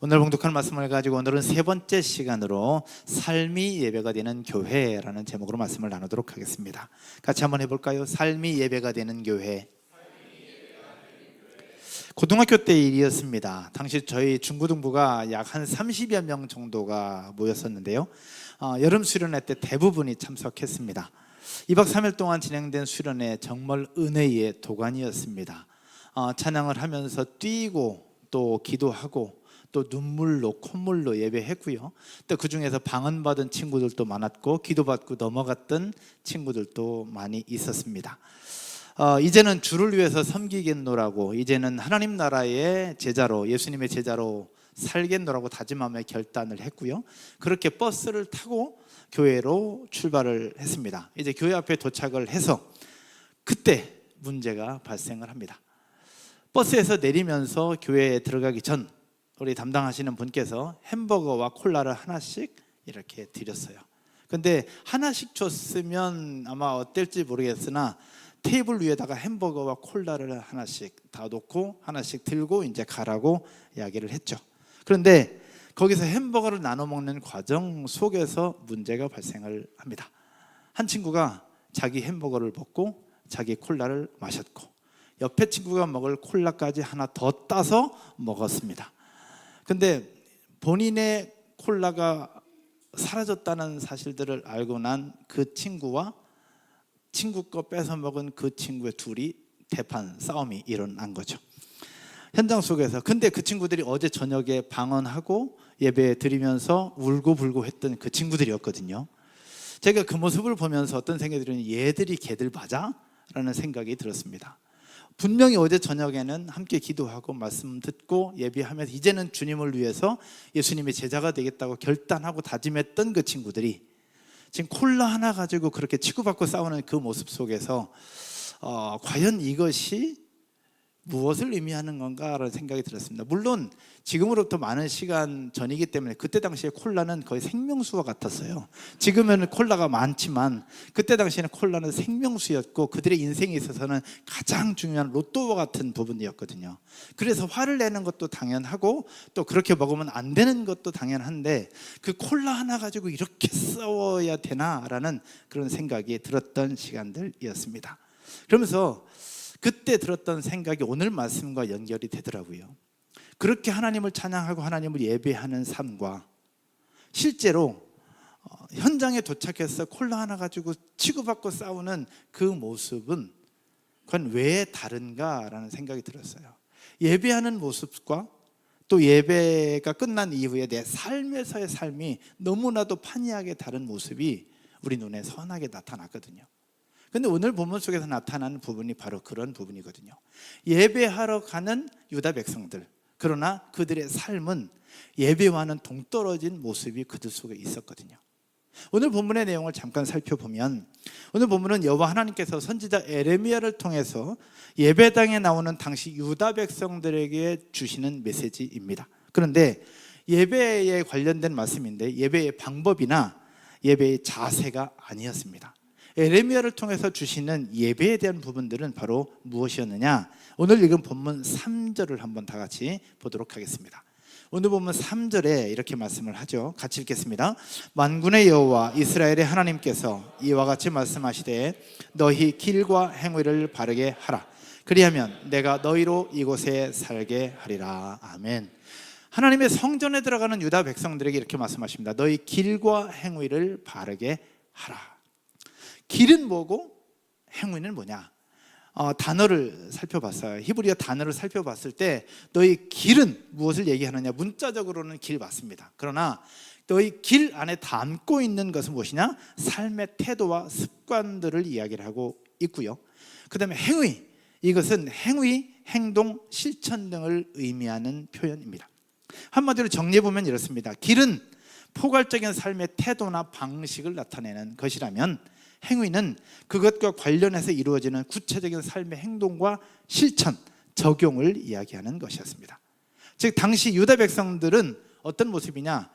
오늘 봉독할 말씀을 가지고 오늘은 세 번째 시간으로 삶이 예배가 되는 교회라는 제목으로 말씀을 나누도록 하겠습니다. 같이 한번 해볼까요? 삶이 예배가 되는 교회. 고등학교 때 일이었습니다. 당시 저희 중고등부가 약 한 30여 명 정도가 모였었는데요. 여름 수련회 때 대부분이 참석했습니다. 2박 3일 동안 진행된 수련회 정말 은혜의 도가니였습니다. 찬양을 하면서 뛰고 또 기도하고 또 눈물로 콧물로 예배했고요. 또 그중에서 방언받은 친구들도 많았고 기도받고 넘어갔던 친구들도 많이 있었습니다. 이제는 주를 위해서 섬기겠노라고, 이제는 하나님 나라의 제자로, 예수님의 제자로 살겠노라고 다짐하며 결단을 했고요. 그렇게 버스를 타고 교회로 출발을 했습니다. 이제 교회 앞에 도착을 해서 그때 문제가 발생을 합니다. 버스에서 내리면서 교회에 들어가기 전 우리 담당하시는 분께서 햄버거와 콜라를 하나씩 이렇게 드렸어요. 근데 하나씩 줬으면 아마 어떨지 모르겠으나 테이블 위에다가 햄버거와 콜라를 하나씩 다 놓고 하나씩 들고 이제 가라고 이야기를 했죠. 그런데 거기서 햄버거를 나눠 먹는 과정 속에서 문제가 발생을 합니다. 한 친구가 자기 햄버거를 먹고 자기 콜라를 마셨고 옆에 친구가 먹을 콜라까지 하나 더 따서 먹었습니다. 근데 본인의 콜라가 사라졌다는 사실들을 알고 난 그 친구와 친구 거 뺏어 먹은 그 친구의 둘이 대판 싸움이 일어난 거죠. 현장 속에서. 근데 그 친구들이 어제 저녁에 방언하고 예배 드리면서 울고불고 했던 그 친구들이었거든요. 제가 그 모습을 보면서 어떤 생각이 들었냐면 얘들이 걔들 맞아? 라는 생각이 들었습니다. 분명히 어제 저녁에는 함께 기도하고 말씀 듣고 예배하면서 이제는 주님을 위해서 예수님의 제자가 되겠다고 결단하고 다짐했던 그 친구들이 지금 콜라 하나 가지고 그렇게 치고받고 싸우는 그 모습 속에서 과연 이것이 무엇을 의미하는 건가라는 생각이 들었습니다. 물론 지금으로부터 많은 시간 전이기 때문에 그때 당시에 콜라는 거의 생명수와 같았어요. 지금은 콜라가 많지만 그때 당시에는 콜라는 생명수였고 그들의 인생에 있어서는 가장 중요한 로또와 같은 부분이었거든요. 그래서 화를 내는 것도 당연하고 또 그렇게 먹으면 안 되는 것도 당연한데 그 콜라 하나 가지고 이렇게 싸워야 되나라는 그런 생각이 들었던 시간들이었습니다. 그러면서 그때 들었던 생각이 오늘 말씀과 연결이 되더라고요. 그렇게 하나님을 찬양하고 하나님을 예배하는 삶과 실제로 현장에 도착해서 콜라 하나 가지고 치고받고 싸우는 그 모습은 그건 왜 다른가라는 생각이 들었어요. 예배하는 모습과 또 예배가 끝난 이후에 내 삶에서의 삶이 너무나도 판이하게 다른 모습이 우리 눈에 선하게 나타났거든요. 근데 오늘 본문 속에서 나타나는 부분이 바로 그런 부분이거든요. 예배하러 가는 유다 백성들, 그러나 그들의 삶은 예배와는 동떨어진 모습이 그들 속에 있었거든요. 오늘 본문의 내용을 잠깐 살펴보면 오늘 본문은 여호와 하나님께서 선지자 에레미야를 통해서 예배당에 나오는 당시 유다 백성들에게 주시는 메시지입니다. 그런데 예배에 관련된 말씀인데 예배의 방법이나 예배의 자세가 아니었습니다. 에레미야를 통해서 주시는 예배에 대한 부분들은 바로 무엇이었느냐? 오늘 읽은 본문 3절을 한번 다 같이 보도록 하겠습니다. 오늘 본문 3절에 이렇게 말씀을 하죠. 같이 읽겠습니다. 만군의 여호와 이스라엘의 하나님께서 이와 같이 말씀하시되 너희 길과 행위를 바르게 하라. 그리하면 내가 너희로 이곳에 살게 하리라. 아멘. 하나님의 성전에 들어가는 유다 백성들에게 이렇게 말씀하십니다. 너희 길과 행위를 바르게 하라. 길은 뭐고 행위는 뭐냐? 단어를 살펴봤어요. 히브리어 단어를 살펴봤을 때 너희 길은 무엇을 얘기하느냐? 문자적으로는 길 맞습니다. 그러나 너희 길 안에 담고 있는 것은 무엇이냐? 삶의 태도와 습관들을 이야기를 하고 있고요. 그 다음에 행위, 이것은 행위, 행동, 실천 등을 의미하는 표현입니다. 한마디로 정리해보면 이렇습니다. 길은 포괄적인 삶의 태도나 방식을 나타내는 것이라면 행위는 그것과 관련해서 이루어지는 구체적인 삶의 행동과 실천, 적용을 이야기하는 것이었습니다. 즉 당시 유다 백성들은 어떤 모습이냐?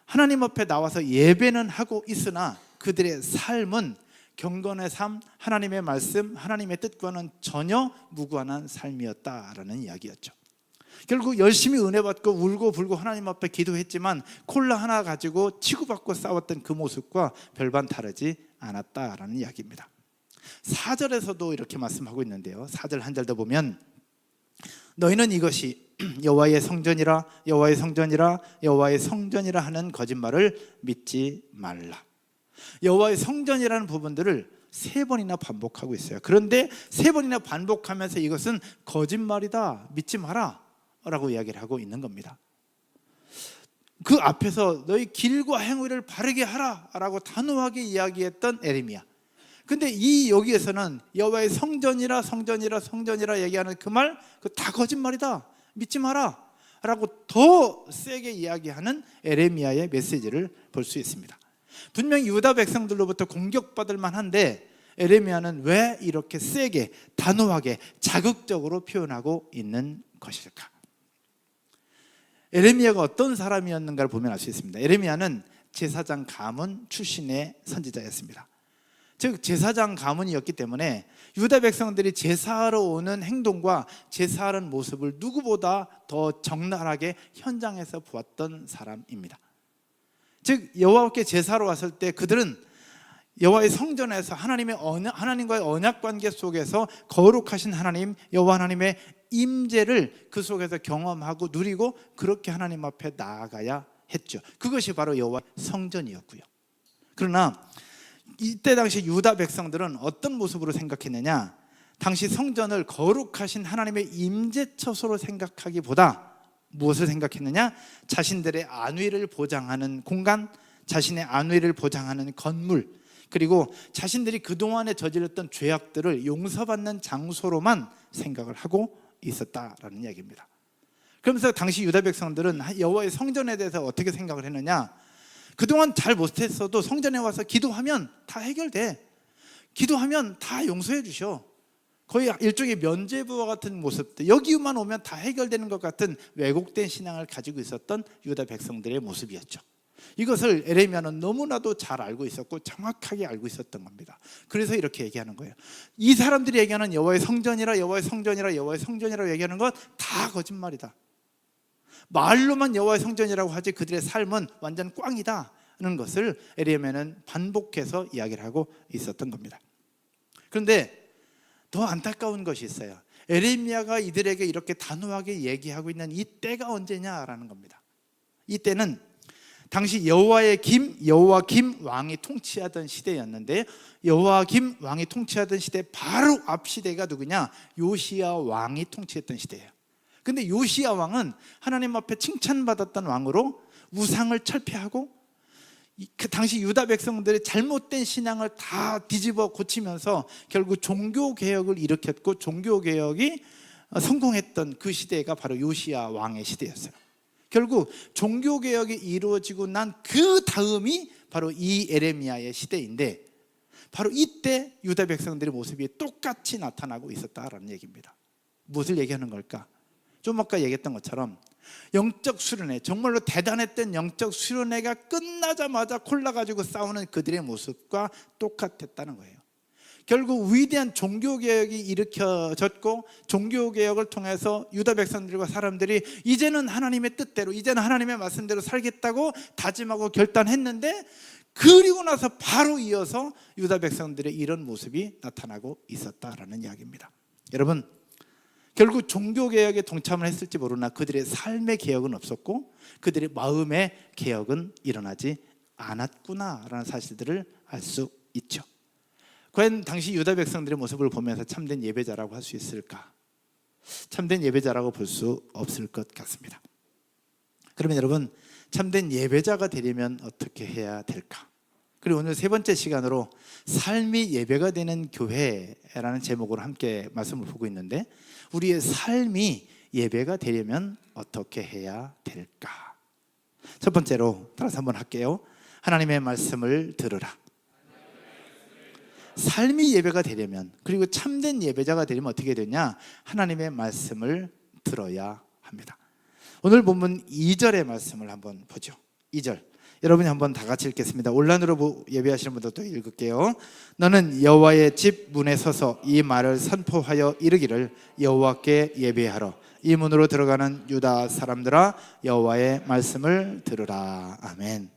하나님 앞에 나와서 예배는 하고 있으나 그들의 삶은 경건의 삶, 하나님의 말씀, 하나님의 뜻과는 전혀 무관한 삶이었다라는 이야기였죠. 결국 열심히 은혜 받고 울고 불고 하나님 앞에 기도했지만 콜라 하나 가지고 치고받고 싸웠던 그 모습과 별반 다르지 않았다라는 이야기입니다. 4절에서도 이렇게 말씀하고 있는데요, 4절 한 절 더 보면 너희는 이것이 여호와의 성전이라 여호와의 성전이라 여호와의 성전이라 하는 거짓말을 믿지 말라. 여호와의 성전이라는 부분들을 3번이나 반복하고 있어요. 그런데 3번이나 반복하면서 이것은 거짓말이다, 믿지 마라 라고 이야기를 하고 있는 겁니다. 그 앞에서 너희 길과 행위를 바르게 하라 라고 단호하게 이야기했던 에레미야. 근데 여기에서는 여호와의 성전이라 성전이라 성전이라 얘기하는 그 말, 그 다 거짓말이다, 믿지 마라 라고 더 세게 이야기하는 에레미야의 메시지를 볼 수 있습니다. 분명히 유다 백성들로부터 공격받을 만한데 에레미야는 왜 이렇게 세게 단호하게 자극적으로 표현하고 있는 것일까? 에레미야가 어떤 사람이었는가를 보면 알 수 있습니다. 에레미야는 제사장 가문 출신의 선지자였습니다. 즉 제사장 가문이었기 때문에 유다 백성들이 제사하러 오는 행동과 제사하는 모습을 누구보다 더 적나라하게 현장에서 보았던 사람입니다. 즉 여호와께 제사로 왔을 때 그들은 여호와의 성전에서 하나님과의 언약 관계 속에서 거룩하신 하나님 여호와 하나님의 임재를 그 속에서 경험하고 누리고 그렇게 하나님 앞에 나아가야 했죠. 그것이 바로 여호와 성전이었고요. 그러나 이때 당시 유다 백성들은 어떤 모습으로 생각했느냐, 당시 성전을 거룩하신 하나님의 임재처소로 생각하기보다 무엇을 생각했느냐, 자신들의 안위를 보장하는 공간, 자신의 안위를 보장하는 건물, 그리고 자신들이 그동안에 저질렀던 죄악들을 용서받는 장소로만 생각을 하고 있었다라는 이야기입니다. 그러면서 당시 유다 백성들은 여호와의 성전에 대해서 어떻게 생각을 했느냐, 그동안 잘 못했어도 성전에 와서 기도하면 다 해결돼, 기도하면 다 용서해 주셔, 거의 일종의 면죄부와 같은 모습들, 여기만 오면 다 해결되는 것 같은 왜곡된 신앙을 가지고 있었던 유다 백성들의 모습이었죠. 이것을 에레미야는 너무나도 잘 알고 있었고 정확하게 알고 있었던 겁니다. 그래서 이렇게 얘기하는 거예요. 이 사람들이 얘기하는 여호와의 성전이라 여호와의 성전이라 여호와의 성전이라고 얘기하는 것 다 거짓말이다. 말로만 여호와의 성전이라고 하지 그들의 삶은 완전 꽝이다는 것을 에레미야는 반복해서 이야기를 하고 있었던 겁니다. 그런데 더 안타까운 것이 있어요. 에레미야가 이들에게 이렇게 단호하게 얘기하고 있는 이 때가 언제냐라는 겁니다. 이 때는 당시 여호와김 왕이 통치하던 시대였는데, 여호와김 왕이 통치하던 시대 바로 앞 시대가 누구냐, 요시야 왕이 통치했던 시대예요. 근데 요시야 왕은 하나님 앞에 칭찬받았던 왕으로 우상을 철폐하고 그 당시 유다 백성들의 잘못된 신앙을 다 뒤집어 고치면서 결국 종교개혁을 일으켰고, 종교개혁이 성공했던 그 시대가 바로 요시야 왕의 시대였어요. 결국 종교개혁이 이루어지고 난 그 다음이 바로 이 에레미야의 시대인데, 바로 이때 유다 백성들의 모습이 똑같이 나타나고 있었다라는 얘기입니다. 무엇을 얘기하는 걸까? 좀 아까 얘기했던 것처럼 영적 수련회, 정말로 대단했던 영적 수련회가 끝나자마자 콜라 가지고 싸우는 그들의 모습과 똑같았다는 거예요. 결국 위대한 종교개혁이 일으켜졌고, 종교개혁을 통해서 유다 백성들과 사람들이 이제는 하나님의 뜻대로, 이제는 하나님의 말씀대로 살겠다고 다짐하고 결단했는데, 그리고 나서 바로 이어서 유다 백성들의 이런 모습이 나타나고 있었다라는 이야기입니다. 여러분, 결국 종교개혁에 동참을 했을지 모르나 그들의 삶의 개혁은 없었고 그들의 마음의 개혁은 일어나지 않았구나라는 사실들을 알 수 있죠. 과연 당시 유다 백성들의 모습을 보면서 참된 예배자라고 할 수 있을까? 참된 예배자라고 볼 수 없을 것 같습니다. 그러면 여러분, 참된 예배자가 되려면 어떻게 해야 될까? 그리고 오늘 세 번째 시간으로 삶이 예배가 되는 교회라는 제목으로 함께 말씀을 보고 있는데, 우리의 삶이 예배가 되려면 어떻게 해야 될까? 첫 번째로 따라서 한번 할게요. 하나님의 말씀을 들으라. 삶이 예배가 되려면, 그리고 참된 예배자가 되려면 어떻게 되냐? 하나님의 말씀을 들어야 합니다. 오늘 본문 2절의 말씀을 한번 보죠. 2절 여러분이 한번 다 같이 읽겠습니다. 온라인으로 예배하시는 분들도 읽을게요. 너는 여호와의 집 문에 서서 이 말을 선포하여 이르기를, 여호와께 예배하러 이 문으로 들어가는 유다 사람들아 여호와의 말씀을 들으라. 아멘.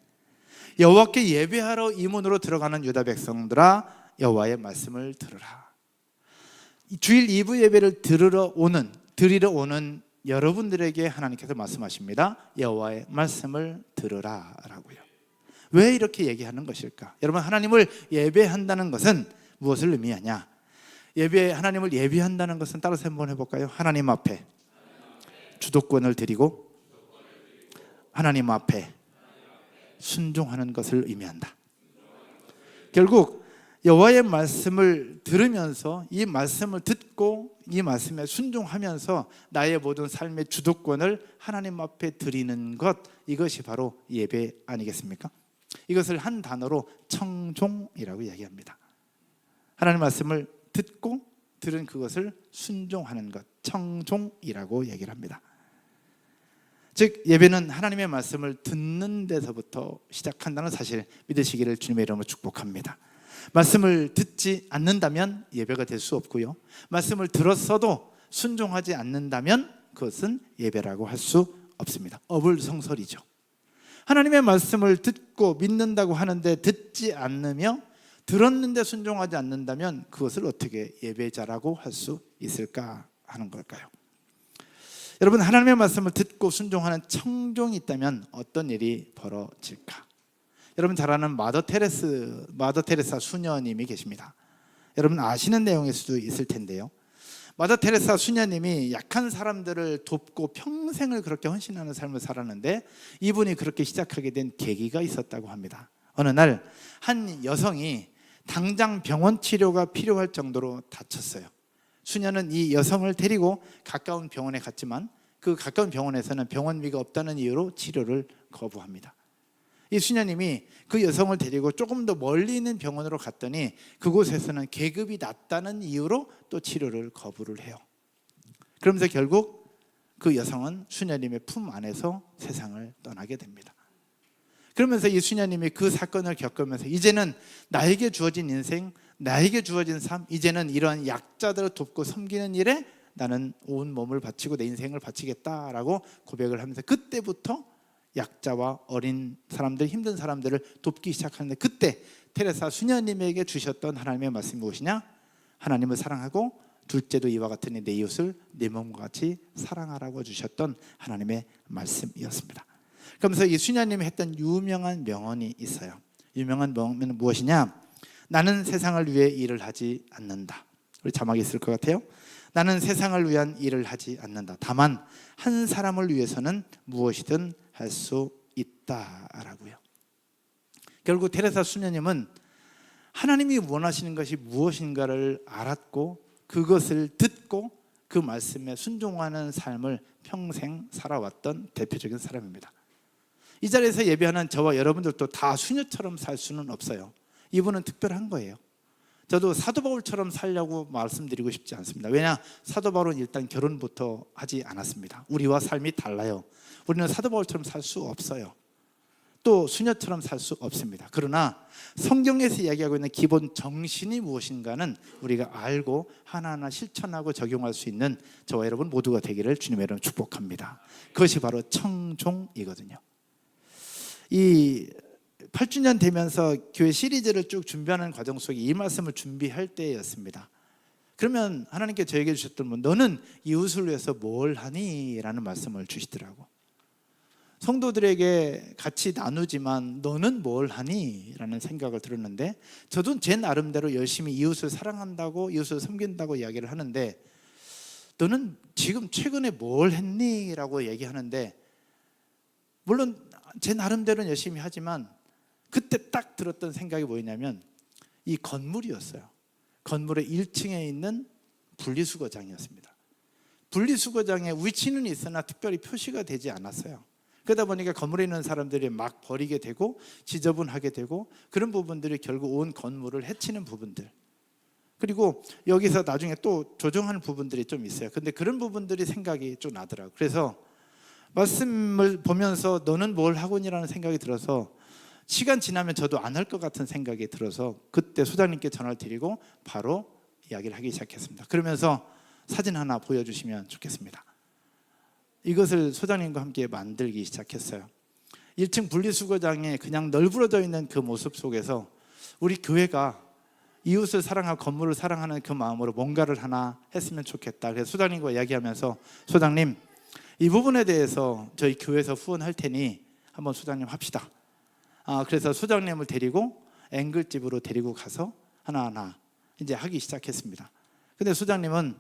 여호와께 예배하러 이 문으로 들어가는 유다 백성들아 여호와의 말씀을 들으라. 주일 2부 예배를 드리러 오는 여러분들에게 하나님께서 말씀하십니다. 여호와의 말씀을 들으라 라고요. 왜 이렇게 얘기하는 것일까? 여러분, 하나님을 예배한다는 것은 무엇을 의미하냐? 하나님을 예배한다는 것은 따라서 한번 해볼까요? 하나님 앞에 주도권을 드리고 하나님 앞에 순종하는 것을 의미한다. 결국 여호와의 말씀을 들으면서 이 말씀을 듣고 이 말씀에 순종하면서 나의 모든 삶의 주도권을 하나님 앞에 드리는 것, 이것이 바로 예배 아니겠습니까? 이것을 한 단어로 청종이라고 이야기합니다. 하나님 말씀을 듣고 들은 그것을 순종하는 것, 청종이라고 얘기를 합니다. 즉 예배는 하나님의 말씀을 듣는 데서부터 시작한다는 사실 믿으시기를 주님의 이름으로 축복합니다. 말씀을 듣지 않는다면 예배가 될 수 없고요, 말씀을 들었어도 순종하지 않는다면 그것은 예배라고 할 수 없습니다. 어불성설이죠. 하나님의 말씀을 듣고 믿는다고 하는데 듣지 않으며 들었는데 순종하지 않는다면 그것을 어떻게 예배자라고 할 수 있을까 하는 걸까요? 여러분, 하나님의 말씀을 듣고 순종하는 청종이 있다면 어떤 일이 벌어질까? 여러분 잘 아는 마더 테레사 수녀님이 계십니다. 여러분 아시는 내용일 수도 있을 텐데요, 마더 테레사 수녀님이 약한 사람들을 돕고 평생을 그렇게 헌신하는 삶을 살았는데 이분이 그렇게 시작하게 된 계기가 있었다고 합니다. 어느 날 한 여성이 당장 병원 치료가 필요할 정도로 다쳤어요. 수녀는 이 여성을 데리고 가까운 병원에 갔지만 그 가까운 병원에서는 병원비가 없다는 이유로 치료를 거부합니다. 이 수녀님이 그 여성을 데리고 조금 더 멀리 있는 병원으로 갔더니 그곳에서는 계급이 낮다는 이유로 또 치료를 거부를 해요. 그러면서 결국 그 여성은 수녀님의 품 안에서 세상을 떠나게 됩니다. 그러면서 이 수녀님이 그 사건을 겪으면서 이제는 나에게 주어진 인생, 나에게 주어진 삶, 이제는 이러한 약자들을 돕고 섬기는 일에 나는 온 몸을 바치고 내 인생을 바치겠다라고 고백을 하면서 그때부터 약자와 어린 사람들, 힘든 사람들을 돕기 시작하는데, 그때 테레사 수녀님에게 주셨던 하나님의 말씀이 무엇이냐? 하나님을 사랑하고 둘째도 이와 같으니 내 이웃을 내 몸과 같이 사랑하라고 주셨던 하나님의 말씀이었습니다. 그러면서 이 수녀님이 했던 유명한 명언이 있어요. 유명한 명언은 무엇이냐? 나는 세상을 위해 일을 하지 않는다. 우리 자막이 있을 것 같아요. 나는 세상을 위한 일을 하지 않는다. 다만 한 사람을 위해서는 무엇이든 할 수 있다라고요. 결국 테레사 수녀님은 하나님이 원하시는 것이 무엇인가를 알았고 그것을 듣고 그 말씀에 순종하는 삶을 평생 살아왔던 대표적인 사람입니다. 이 자리에서 예배하는 저와 여러분들도 다 수녀처럼 살 수는 없어요. 이분은 특별한 거예요. 저도 사도 바울처럼 살려고 말씀드리고 싶지 않습니다. 왜냐? 사도 바울은 일단 결혼부터 하지 않았습니다. 우리와 삶이 달라요. 우리는 사도 바울처럼 살 수 없어요. 또 수녀처럼 살 수 없습니다. 그러나 성경에서 이야기하고 있는 기본 정신이 무엇인가는 우리가 알고 하나하나 실천하고 적용할 수 있는 저와 여러분 모두가 되기를 주님의 이름으로 축복합니다. 그것이 바로 청종이거든요. 이 8주년 되면서 교회 시리즈를 쭉 준비하는 과정 속에 이 말씀을 준비할 때였습니다. 그러면 하나님께 저에게 주셨던 분, 너는 이웃을 위해서 뭘 하니? 라는 말씀을 주시더라고. 성도들에게 같이 나누지만 너는 뭘 하니? 라는 생각을 들었는데, 저도 제 나름대로 열심히 이웃을 사랑한다고, 이웃을 섬긴다고 이야기를 하는데, 너는 지금 최근에 뭘 했니? 라고 얘기하는데, 물론 제 나름대로는 열심히 하지만 그때 딱 들었던 생각이 뭐였냐면 이 건물이었어요. 건물의 1층에 있는 분리수거장이었습니다. 분리수거장의 위치는 있으나 특별히 표시가 되지 않았어요. 그러다 보니까 건물에 있는 사람들이 막 버리게 되고 지저분하게 되고, 그런 부분들이 결국 온 건물을 해치는 부분들, 그리고 여기서 나중에 또 조정하는 부분들이 좀 있어요. 근데 그런 부분들이 생각이 좀 나더라고요. 그래서 말씀을 보면서 너는 뭘 하고니라는 생각이 들어서 시간 지나면 저도 안 할 것 같은 생각이 들어서 그때 소장님께 전화를 드리고 바로 이야기를 하기 시작했습니다. 그러면서 사진 하나 보여주시면 좋겠습니다. 이것을 소장님과 함께 만들기 시작했어요. 1층 분리수거장에 그냥 널브러져 있는 그 모습 속에서 우리 교회가 이웃을 사랑하고 건물을 사랑하는 그 마음으로 뭔가를 하나 했으면 좋겠다. 그래서 소장님과 이야기하면서 소장님, 이 부분에 대해서 저희 교회에서 후원할 테니 한번 소장님 합시다. 그래서 소장님을 데리고 앵글집으로 데리고 가서 하나하나 이제 하기 시작했습니다. 근데 소장님은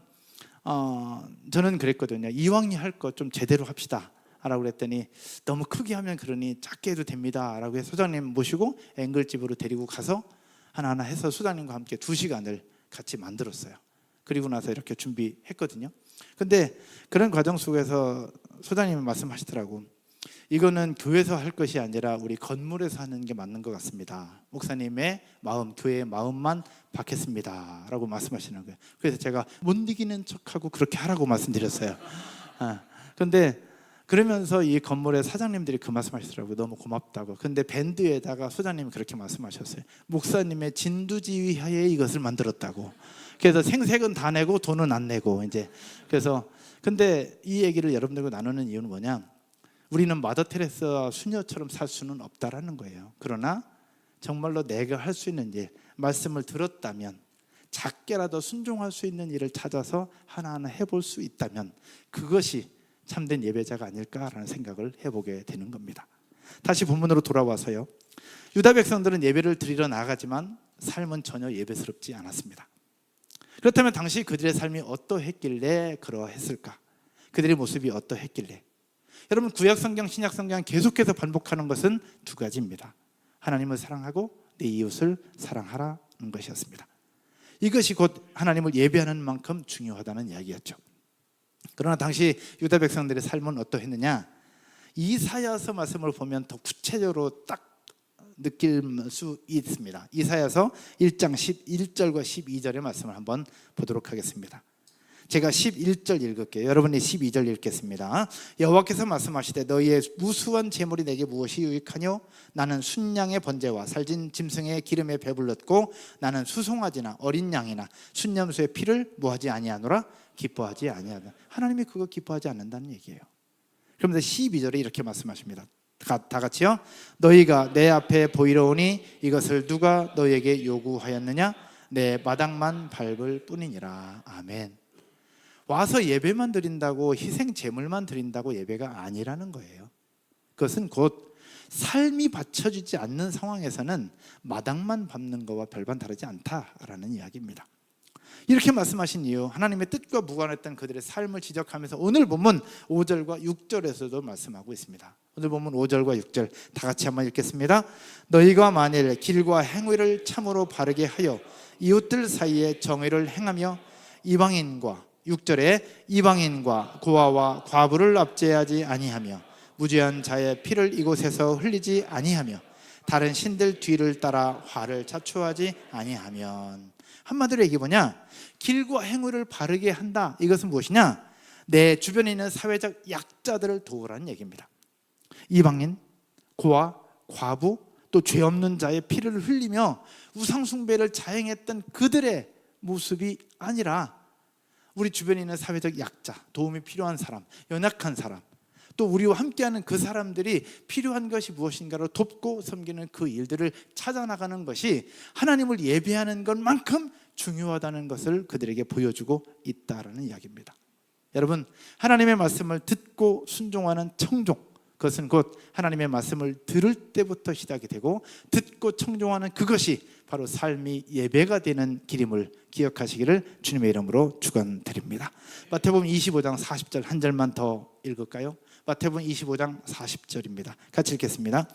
저는 그랬거든요. 이왕이 할 것 좀 제대로 합시다 라고 그랬더니 너무 크게 하면 그러니 작게 해도 됩니다 라고 해서 소장님 모시고 앵글집으로 데리고 가서 하나하나 해서 소장님과 함께 2시간을 같이 만들었어요. 그리고 나서 이렇게 준비했거든요. 근데 그런 과정 속에서 소장님이 말씀하시더라고. 이거는 교회에서 할 것이 아니라 우리 건물에서 하는 게 맞는 것 같습니다. 목사님의 마음, 교회의 마음만 받겠습니다 라고 말씀하시는 거예요. 그래서 제가 못 이기는 척하고 그렇게 하라고 말씀드렸어요. 근데 그러면서 이 건물의 사장님들이 그 말씀하시더라고요. 너무 고맙다고. 근데 밴드에다가 소장님이 그렇게 말씀하셨어요. 목사님의 진두지휘하에 이것을 만들었다고. 그래서 생색은 다 내고 돈은 안 내고 이제. 그래서 근데 이 얘기를 여러분들과 나누는 이유는 뭐냐? 우리는 마더 테레사와 수녀처럼 살 수는 없다라는 거예요. 그러나 정말로 내가 할 수 있는 일, 말씀을 들었다면 작게라도 순종할 수 있는 일을 찾아서 하나하나 해볼 수 있다면 그것이 참된 예배자가 아닐까라는 생각을 해보게 되는 겁니다. 다시 본문으로 돌아와서요. 유다 백성들은 예배를 드리러 나가지만 삶은 전혀 예배스럽지 않았습니다. 그렇다면 당시 그들의 삶이 어떠했길래 그러했을까? 그들의 모습이 어떠했길래? 여러분, 구약성경, 신약성경 계속해서 반복하는 것은 2가지입니다. 하나님을 사랑하고 내 이웃을 사랑하라는 것이었습니다. 이것이 곧 하나님을 예배하는 만큼 중요하다는 이야기였죠. 그러나 당시 유다 백성들의 삶은 어떠했느냐? 이사야서 말씀을 보면 더 구체적으로 딱 느낄 수 있습니다. 이사야서 1장 11절과 12절의 말씀을 한번 보도록 하겠습니다. 제가 11절 읽을게요. 여러분이 12절 읽겠습니다. 여호와께서 말씀하시되 너희의 무수한 재물이 내게 무엇이 유익하뇨? 나는 순양의 번제와 살진 짐승의 기름에 배불렀고 나는 수송아지나 어린 양이나 순염소의 피를 뭐하지 아니하노라? 기뻐하지 아니하노라. 하나님이 그거 기뻐하지 않는다는 얘기예요. 그러면서 12절에 이렇게 말씀하십니다. 다 같이요. 너희가 내 앞에 보이러 오니 이것을 누가 너희에게 요구하였느냐? 내 마당만 밟을 뿐이니라. 아멘. 와서 예배만 드린다고 희생 제물만 드린다고 예배가 아니라는 거예요. 그것은 곧 삶이 받쳐주지 않는 상황에서는 마당만 밟는 것과 별반 다르지 않다라는 이야기입니다. 이렇게 말씀하신 이유, 하나님의 뜻과 무관했던 그들의 삶을 지적하면서 오늘 본문 5절과 6절에서도 말씀하고 있습니다. 오늘 본문 5절과 6절 다 같이 한번 읽겠습니다. 너희가 만일 길과 행위를 참으로 바르게 하여 이웃들 사이에 정의를 행하며 이방인과 6절에 이방인과 고아와 과부를 압제하지 아니하며 무죄한 자의 피를 이곳에서 흘리지 아니하며 다른 신들 뒤를 따라 화를 자초하지 아니하면. 한마디로 얘기 뭐냐? 길과 행위를 바르게 한다. 이것은 무엇이냐? 내 주변에 있는 사회적 약자들을 도우라는 얘기입니다. 이방인, 고아, 과부, 또 죄 없는 자의 피를 흘리며 우상숭배를 자행했던 그들의 모습이 아니라 우리 주변에 있는 사회적 약자, 도움이 필요한 사람, 연약한 사람, 또 우리와 함께하는 그 사람들이 필요한 것이 무엇인가를 돕고 섬기는 그 일들을 찾아나가는 것이 하나님을 예배하는 것만큼 중요하다는 것을 그들에게 보여주고 있다라는 이야기입니다. 여러분, 하나님의 말씀을 듣고 순종하는 청종, 그것은 곧 하나님의 말씀을 들을 때부터 시작이 되고 듣고 청종하는 그것이 바로 삶이 예배가 되는 길임을 기억하시기를 주님의 이름으로 축원드립니다. 마태복음 25장 40절 한 절만 더 읽을까요? 마태복음 25장 40절입니다. 같이 읽겠습니다.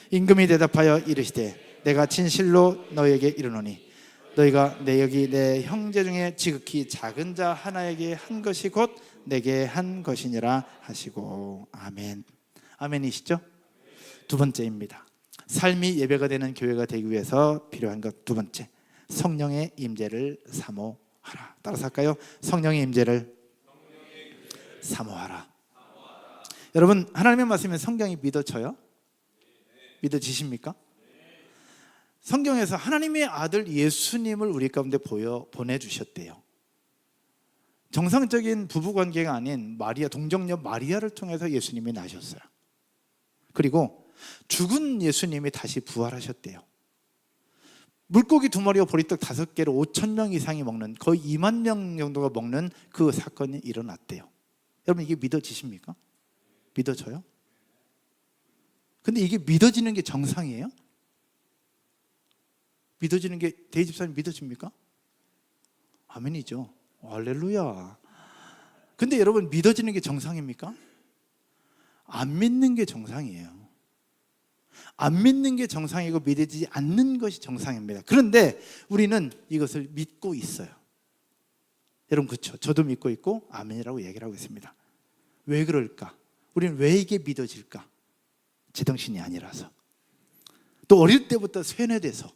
임금이 대답하여 이르시되 내가 진실로 너희에게 이르노니 너희가 내 형제 중에 지극히 작은 자 하나에게 한 것이 곧 내게 한 것이니라 하시고. 아멘. 아멘이시죠? 2번째입니다. 삶이 예배가 되는 교회가 되기 위해서 필요한 것 2번째, 성령의 임재를 사모하라. 따라서 할까요? 성령의 임재를 사모하라. 여러분, 하나님의 말씀에 성경이 믿어져요? 믿어지십니까? 성경에서 하나님의 아들 예수님을 우리 가운데 보내주셨대요. 정상적인 부부관계가 아닌 마리아, 동정녀 마리아를 통해서 예수님이 나셨어요. 그리고 죽은 예수님이 다시 부활하셨대요. 물고기 2마리와 보리떡 5개를 5천 명 이상이 먹는, 거의 2만 명 정도가 먹는 그 사건이 일어났대요. 여러분, 이게 믿어지십니까? 믿어져요? 근데 이게 믿어지는 게 정상이에요? 믿어지는 게, 대희 집사님 믿어집니까? 아멘이죠. 할렐루야. 근데 여러분, 믿어지는 게 정상입니까? 안 믿는 게 정상이에요. 안 믿는 게 정상이고 믿어지지 않는 것이 정상입니다. 그런데 우리는 이것을 믿고 있어요. 여러분, 그렇죠? 저도 믿고 있고 아멘이라고 얘기를 하고 있습니다. 왜 그럴까? 우리는 왜 이게 믿어질까? 제정신이 아니라서, 또 어릴 때부터 세뇌돼서.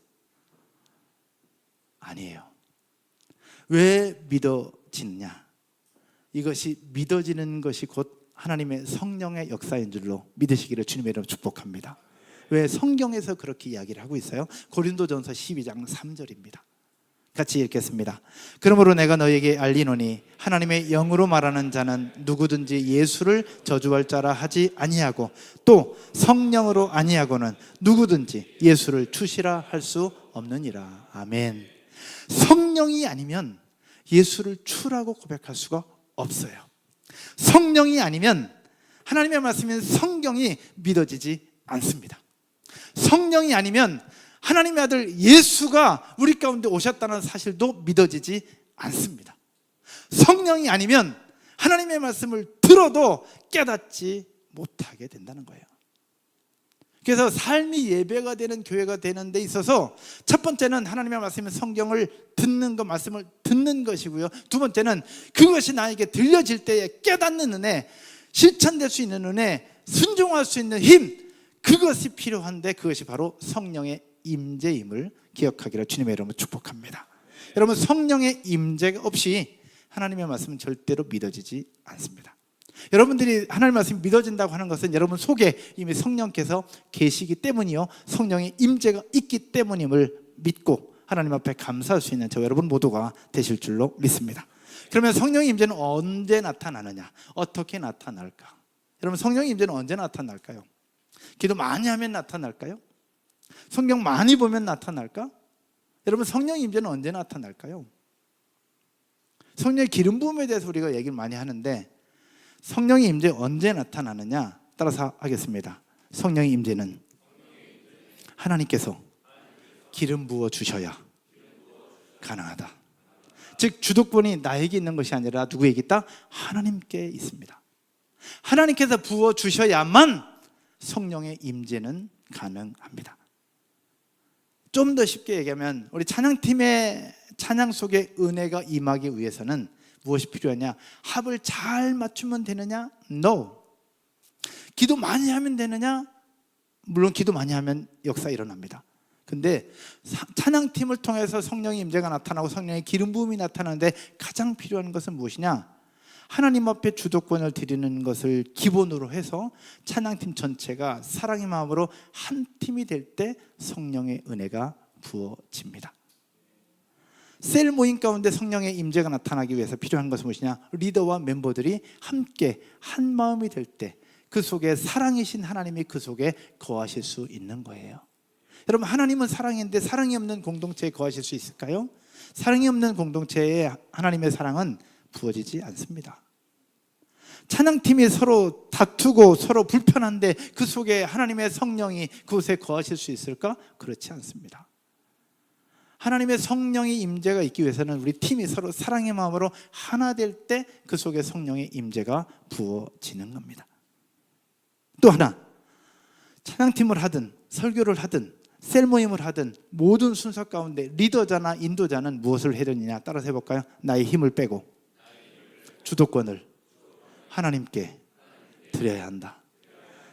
아니에요. 왜 믿어지느냐? 이것이 믿어지는 것이 곧 하나님의 성령의 역사인 줄로 믿으시기를 주님의 이름으로 축복합니다. 왜 성경에서 그렇게 이야기를 하고 있어요? 고린도전서 12장 3절입니다. 같이 읽겠습니다. 그러므로 내가 너에게 알리노니 하나님의 영으로 말하는 자는 누구든지 예수를 저주할 자라 하지 아니하고 또 성령으로 아니하고는 누구든지 예수를 주시라 할 수 없느니라. 아멘. 성령이 아니면 예수를 주라고 고백할 수가 없어요. 성령이 아니면 하나님의 말씀인 성경이 믿어지지 않습니다. 성령이 아니면 하나님의 아들 예수가 우리 가운데 오셨다는 사실도 믿어지지 않습니다. 성령이 아니면 하나님의 말씀을 들어도 깨닫지 못하게 된다는 거예요. 그래서 삶이 예배가 되는 교회가 되는 데 있어서 첫 번째는 하나님의 말씀인 성경을 듣는 것, 말씀을 듣는 것이고요. 두 번째는 그것이 나에게 들려질 때에 깨닫는 은혜, 실천될 수 있는 은혜, 순종할 수 있는 힘, 그것이 필요한데 그것이 바로 성령의 임재임을 기억하기를 주님의 이름으로 축복합니다. 여러분, 성령의 임재가 없이 하나님의 말씀은 절대로 믿어지지 않습니다. 여러분들이 하나님의 말씀이 믿어진다고 하는 것은 여러분 속에 이미 성령께서 계시기 때문이요, 성령의 임재가 있기 때문임을 믿고 하나님 앞에 감사할 수 있는 저 여러분 모두가 되실 줄로 믿습니다. 그러면 성령의 임재는 언제 나타나느냐? 어떻게 나타날까? 여러분, 성령의 임재는 언제 나타날까요? 기도 많이 하면 나타날까요? 성경 많이 보면 나타날까? 여러분, 성령의 임재는 언제 나타날까요? 성령의 기름 부음에 대해서 우리가 얘기를 많이 하는데 성령의 임재 언제 나타나느냐? 따라서 하겠습니다. 성령의 임재는 하나님께서 기름 부어 주셔야 가능하다. 즉 주도권이 나에게 있는 것이 아니라 누구에게 있다? 하나님께 있습니다. 하나님께서 부어 주셔야만 성령의 임재는 가능합니다. 좀 더 쉽게 얘기하면 우리 찬양팀의 찬양 속에 은혜가 임하기 위해서는 무엇이 필요하냐? 합을 잘 맞추면 되느냐? No. 기도 많이 하면 되느냐? 물론 기도 많이 하면 역사 일어납니다. 근데 찬양팀을 통해서 성령의 임재가 나타나고 성령의 기름 부음이 나타나는데 가장 필요한 것은 무엇이냐? 하나님 앞에 주도권을 드리는 것을 기본으로 해서 찬양팀 전체가 사랑의 마음으로 한 팀이 될 때 성령의 은혜가 부어집니다. 셀 모임 가운데 성령의 임재가 나타나기 위해서 필요한 것은 무엇이냐? 리더와 멤버들이 함께 한 마음이 될 때 그 속에 사랑이신 하나님이 그 속에 거하실 수 있는 거예요. 여러분, 하나님은 사랑인데 사랑이 없는 공동체에 거하실 수 있을까요? 사랑이 없는 공동체에 하나님의 사랑은 부어지지 않습니다. 찬양팀이 서로 다투고 서로 불편한데 그 속에 하나님의 성령이 그곳에 거하실 수 있을까? 그렇지 않습니다. 하나님의 성령의 임재가 있기 위해서는 우리 팀이 서로 사랑의 마음으로 하나 될 때 그 속에 성령의 임재가 부어지는 겁니다. 또 하나, 찬양팀을 하든 설교를 하든 셀 모임을 하든 모든 순서 가운데 리더자나 인도자는 무엇을 해야 되느냐? 따라서 해볼까요? 나의 힘을 빼고 주도권을 하나님께 드려야 한다.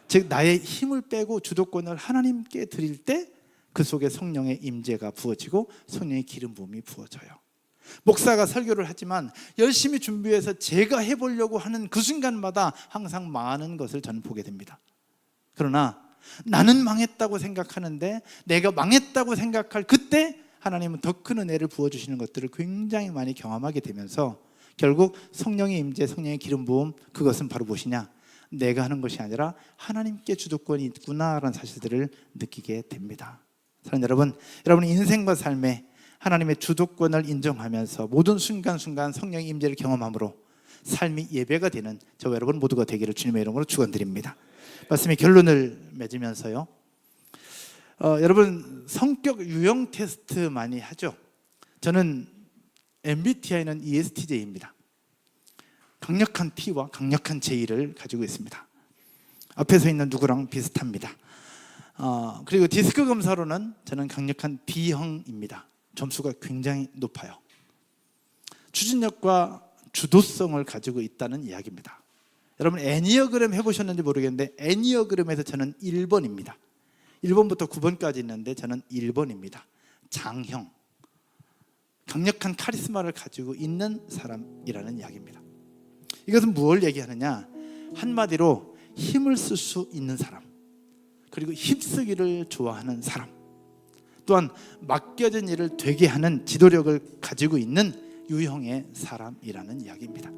즉 나의 힘을 빼고 주도권을 하나님께 드릴 때 그 속에 성령의 임재가 부어지고 성령의 기름 부음이 부어져요. 목사가 설교를 하지만 열심히 준비해서 제가 해보려고 하는 그 순간마다 항상 많은 것을 저는 보게 됩니다. 그러나 나는 망했다고 생각하는데 내가 망했다고 생각할 그때 하나님은 더 큰 은혜를 부어주시는 것들을 굉장히 많이 경험하게 되면서 결국 성령의 임재, 성령의 기름 부음, 그것은 바로 무엇이냐? 내가 하는 것이 아니라 하나님께 주도권이 있구나라는 사실들을 느끼게 됩니다. 사랑하는 여러분, 여러분의 인생과 삶에 하나님의 주도권을 인정하면서 모든 순간순간 성령의 임재를 경험함으로 삶이 예배가 되는 저와 여러분 모두가 되기를 주님의 이름으로 축원드립니다. 말씀의 결론을 맺으면서요, 여러분 성격 유형 테스트 많이 하죠. 저는 MBTI는 ESTJ입니다. 강력한 T와 강력한 J를 가지고 있습니다. 앞에 서 있는 누구랑 비슷합니다. 그리고 디스크 검사로는 저는 강력한 D형입니다. 점수가 굉장히 높아요. 추진력과 주도성을 가지고 있다는 이야기입니다. 여러분 애니어그램 해보셨는지 모르겠는데 애니어그램에서 저는 1번입니다. 1번부터 9번까지 있는데 저는 1번입니다. 장형, 강력한 카리스마를 가지고 있는 사람이라는 이야기입니다. 이것은 무엇을 얘기하느냐? 한마디로 힘을 쓸 수 있는 사람, 그리고 힘쓰기를 좋아하는 사람, 또한 맡겨진 일을 되게 하는 지도력을 가지고 있는 유형의 사람이라는 이야기입니다.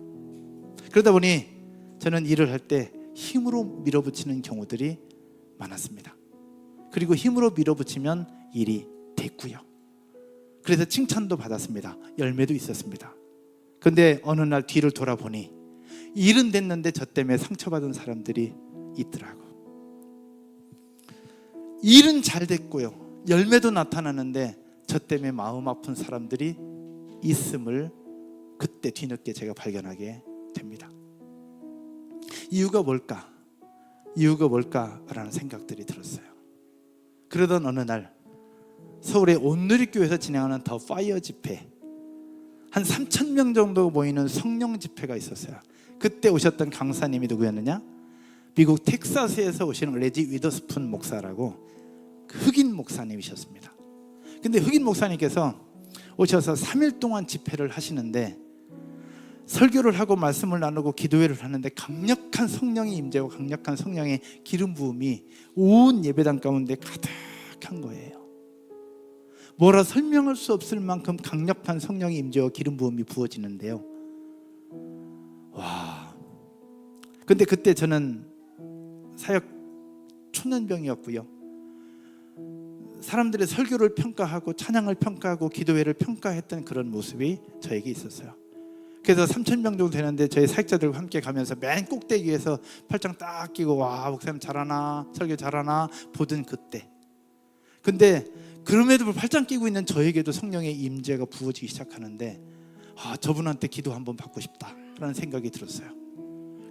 그러다 보니 저는 일을 할 때 힘으로 밀어붙이는 경우들이 많았습니다. 그리고 힘으로 밀어붙이면 일이 됐고요. 그래서 칭찬도 받았습니다. 열매도 있었습니다. 그런데 어느 날 뒤를 돌아보니 일은 됐는데 저 때문에 상처받은 사람들이 있더라고. 일은 잘 됐고요, 열매도 나타나는데 저 때문에 마음 아픈 사람들이 있음을 그때 뒤늦게 제가 발견하게 됩니다. 이유가 뭘까? 이유가 뭘까라는 생각들이 들었어요. 그러던 어느 날 서울의 온누리교회에서 진행하는 더 파이어 집회, 한 3,000명 정도 모이는 성령 집회가 있었어요. 그때 오셨던 강사님이 누구였느냐? 미국 텍사스에서 오신 레지 위더스푼 목사라고 흑인 목사님이셨습니다. 근데 흑인 목사님께서 오셔서 3일 동안 집회를 하시는데 설교를 하고 말씀을 나누고 기도회를 하는데 강력한 성령의 임재와 강력한 성령의 기름 부음이 온 예배당 가운데 가득한 거예요. 뭐라 설명할 수 없을 만큼 강력한 성령의 임재와 기름 부음이 부어지는데요. 와. 근데 그때 저는 사역 초년병이었고요. 사람들의 설교를 평가하고 찬양을 평가하고 기도회를 평가했던 그런 모습이 저에게 있었어요. 그래서 3,000명 정도 되는데 저희 사역자들과 함께 가면서 맨 꼭대기에서 팔짱 딱 끼고 와 목사님 잘하나 설교 잘하나 보던 그때, 근데 그럼에도 불구하고 팔짱 끼고 있는 저에게도 성령의 임재가 부어지기 시작하는데 저분한테 기도 한번 받고 싶다라는 생각이 들었어요.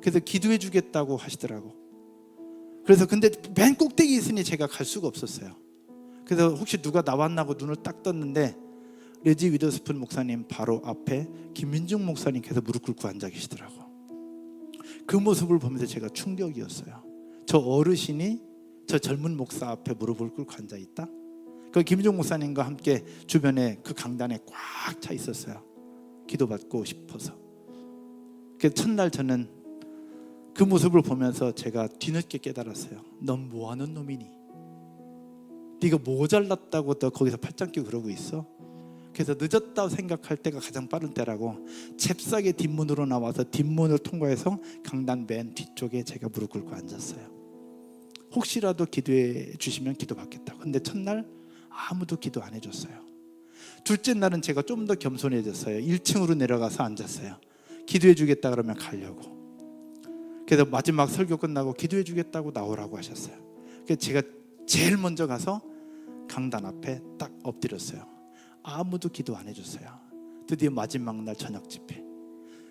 그래서 기도해 주겠다고 하시더라고. 그래서 근데 맨 꼭대기에 있으니 제가 갈 수가 없었어요. 그래서 혹시 누가 나왔나 하고 눈을 딱 떴는데 레지 위더스푼 목사님 바로 앞에 김민중 목사님께서 무릎 꿇고 앉아 계시더라고. 그 모습을 보면서 제가 충격이었어요. 저 어르신이 저 젊은 목사 앞에 무릎을 꿇고 앉아 있다? 그 김민중 목사님과 함께 주변에 그 강단에 꽉 차 있었어요. 기도받고 싶어서. 그래서 첫날 저는 그 모습을 보면서 제가 뒤늦게 깨달았어요. 넌 뭐하는 놈이니? 네가 뭐 잘났다고 너 거기서 팔짱 끼고 그러고 있어? 그래서 늦었다고 생각할 때가 가장 빠른 때라고 잽싸게 뒷문으로 나와서 뒷문을 통과해서 강단 맨 뒤쪽에 제가 무릎 꿇고 앉았어요. 혹시라도 기도해 주시면 기도받겠다고. 근데 첫날 아무도 기도 안 해줬어요. 둘째 날은 제가 좀 더 겸손해졌어요. 1층으로 내려가서 앉았어요. 기도해 주겠다 그러면 가려고. 그래서 마지막 설교 끝나고 기도해 주겠다고 나오라고 하셨어요. 그래서 제가 제일 먼저 가서 강단 앞에 딱 엎드렸어요. 아무도 기도 안 해줬어요. 드디어 마지막 날 저녁 집회,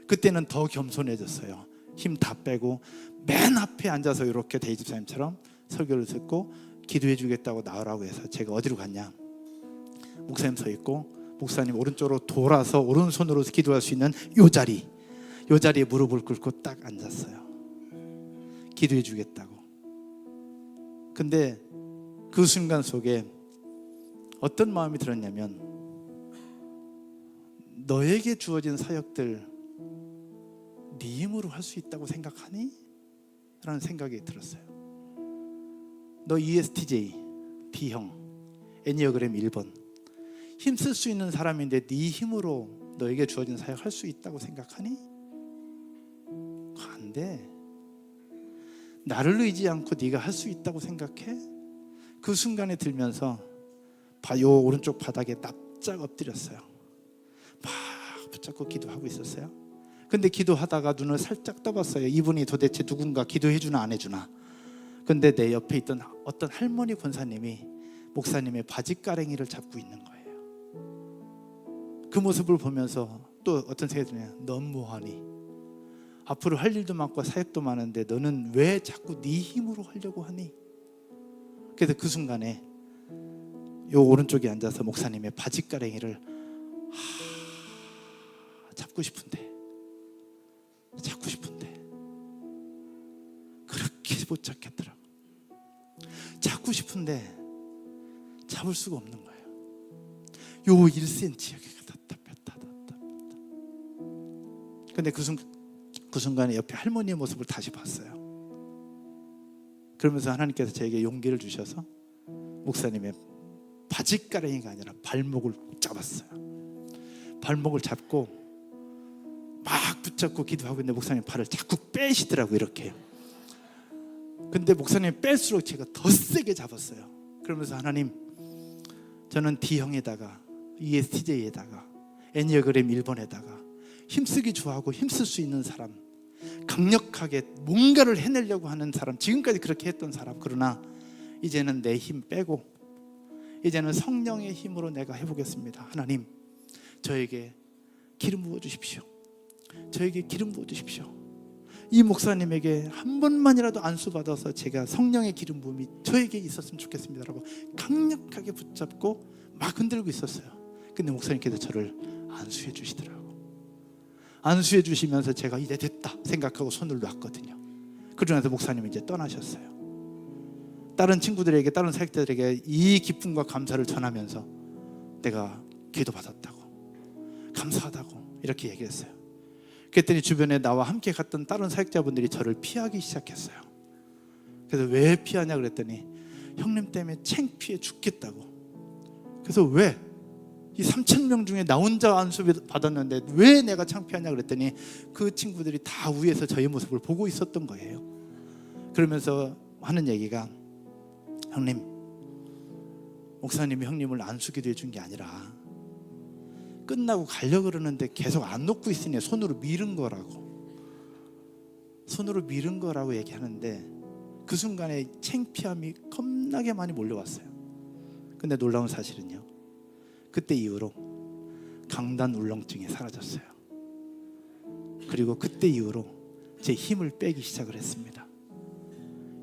그때는 더 겸손해졌어요. 힘 다 빼고 맨 앞에 앉아서 이렇게 데이 집사님처럼 설교를 듣고 기도해 주겠다고 나오라고 해서 제가 어디로 갔냐, 목사님 서 있고 목사님 오른쪽으로 돌아서 오른손으로 기도할 수 있는 요 자리에 무릎을 꿇고 딱 앉았어요. 기도해 주겠다고. 근데 그 순간 속에 어떤 마음이 들었냐면, 너에게 주어진 사역들 네 힘으로 할 수 있다고 생각하니? 라는 생각이 들었어요. 너 ESTJ, D형, 애니어그램 1번 힘쓸 수 있는 사람인데 네 힘으로 너에게 주어진 사역 할 수 있다고 생각하니? 안 돼. 나를 의지 않고 네가 할 수 있다고 생각해? 그 순간에 들면서 요 오른쪽 바닥에 납작 엎드렸어요. 막 붙잡고 기도하고 있었어요. 근데 기도하다가 눈을 살짝 떠봤어요. 이분이 도대체 누군가 기도해 주나 안 해주나. 근데 내 옆에 있던 어떤 할머니 권사님이 목사님의 바지가랭이를 잡고 있는 거예요. 그 모습을 보면서 또 어떤 생각이 드냐. 넌 뭐하니? 앞으로 할 일도 많고 사역도 많은데 너는 왜 자꾸 네 힘으로 하려고 하니? 그래서 그 순간에 요 오른쪽에 앉아서 목사님의 바지가랭이를 잡고 싶은데 그렇게 못 잡겠더라고. 잡고 싶은데 잡을 수가 없는 거예요. 요 1cm 여기가 다 근데 그 순간에 옆에 할머니의 모습을 다시 봤어요. 그러면서 하나님께서 저에게 용기를 주셔서 목사님의 바지가랭이가 아니라 발목을 잡았어요. 발목을 잡고 막 붙잡고 기도하고 있는데 목사님 발을 자꾸 빼시더라고요. 이렇게. 근데 목사님이 뺄수록 제가 더 세게 잡았어요. 그러면서 하나님, 저는 D형에다가 ESTJ에다가 애니어그램 1번에다가 힘쓰기 좋아하고 힘쓸 수 있는 사람, 강력하게 뭔가를 해내려고 하는 사람, 지금까지 그렇게 했던 사람, 그러나 이제는 내 힘 빼고 이제는 성령의 힘으로 내가 해보겠습니다. 하나님, 저에게 기름 부어주십시오. 저에게 기름 부어주십시오. 이 목사님에게 한 번만이라도 안수받아서 제가 성령의 기름 부음이 저에게 있었으면 좋겠습니다 라고 강력하게 붙잡고 막 흔들고 있었어요. 근데 목사님께서 저를 안수해 주시더라고요. 안수해 주시면서 제가 이제 됐다 생각하고 손을 놨거든요. 그러고 나서 목사님이 이제 떠나셨어요. 다른 친구들에게, 다른 사역자들에게 이 기쁨과 감사를 전하면서 내가 기도받았다고, 감사하다고 이렇게 얘기했어요. 그랬더니 주변에 나와 함께 갔던 다른 사역자분들이 저를 피하기 시작했어요. 그래서 왜 피하냐 그랬더니 형님 때문에 창피해 죽겠다고. 그래서 왜? 이 3,000명 중에 나 혼자 안수 받았는데 왜 내가 창피하냐 그랬더니 그 친구들이 다 위에서 저의 모습을 보고 있었던 거예요. 그러면서 하는 얘기가, 형님, 목사님이 형님을 안수기도 해준 게 아니라 끝나고 가려고 그러는데 계속 안 놓고 있으니 손으로 밀은 거라고 얘기하는데 그 순간에 창피함이 겁나게 많이 몰려왔어요. 근데 놀라운 사실은요, 그때 이후로 강단 울렁증이 사라졌어요. 그리고 그때 이후로 제 힘을 빼기 시작을 했습니다.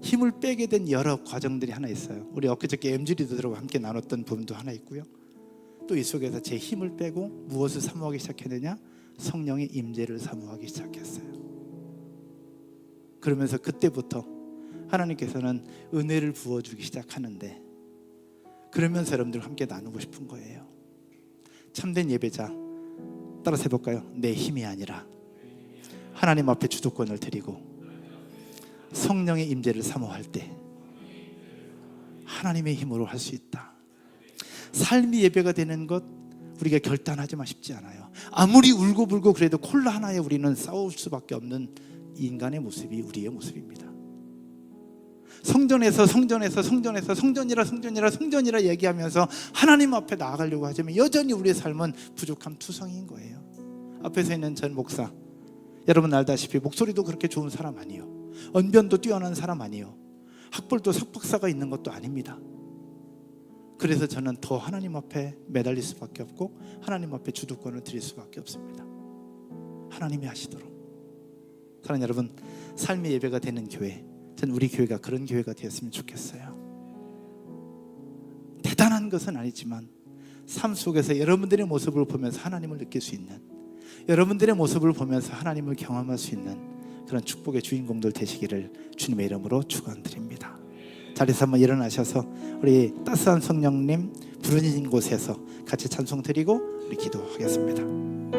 힘을 빼게 된 여러 과정들이 하나 있어요. 우리 엊그저께 MG 리더들하고 함께 나눴던 부분도 하나 있고요. 또 이 속에서 제 힘을 빼고 무엇을 사모하기 시작했느냐? 성령의 임재를 사모하기 시작했어요. 그러면서 그때부터 하나님께서는 은혜를 부어주기 시작하는데, 그러면서 여러분들과 함께 나누고 싶은 거예요. 참된 예배자 따라서 해볼까요? 내 힘이 아니라 하나님 앞에 주도권을 드리고 성령의 임재를 사모할 때 하나님의 힘으로 할 수 있다. 삶이 예배가 되는 것 우리가 결단하지만 쉽지 않아요. 아무리 울고불고 그래도 콜라 하나에 우리는 싸울 수밖에 없는 인간의 모습이 우리의 모습입니다. 성전에서 성전이라 얘기하면서 하나님 앞에 나아가려고 하지만 여전히 우리의 삶은 부족함 투성인 거예요. 앞에서 있는 전 목사, 여러분 알다시피 목소리도 그렇게 좋은 사람 아니에요. 언변도 뛰어난 사람 아니에요. 학벌도 석박사가 있는 것도 아닙니다. 그래서 저는 더 하나님 앞에 매달릴 수밖에 없고 하나님 앞에 주도권을 드릴 수밖에 없습니다. 하나님이 하시도록. 사랑하는 여러분, 삶의 예배가 되는 교회, 전 우리 교회가 그런 교회가 되었으면 좋겠어요. 대단한 것은 아니지만 삶 속에서 여러분들의 모습을 보면서 하나님을 느낄 수 있는, 여러분들의 모습을 보면서 하나님을 경험할 수 있는 그런 축복의 주인공들 되시기를 주님의 이름으로 축원드립니다. 자리에서 한번 일어나셔서 우리 따스한 성령님 부르짖은 곳에서 같이 찬송 드리고 우리 기도하겠습니다.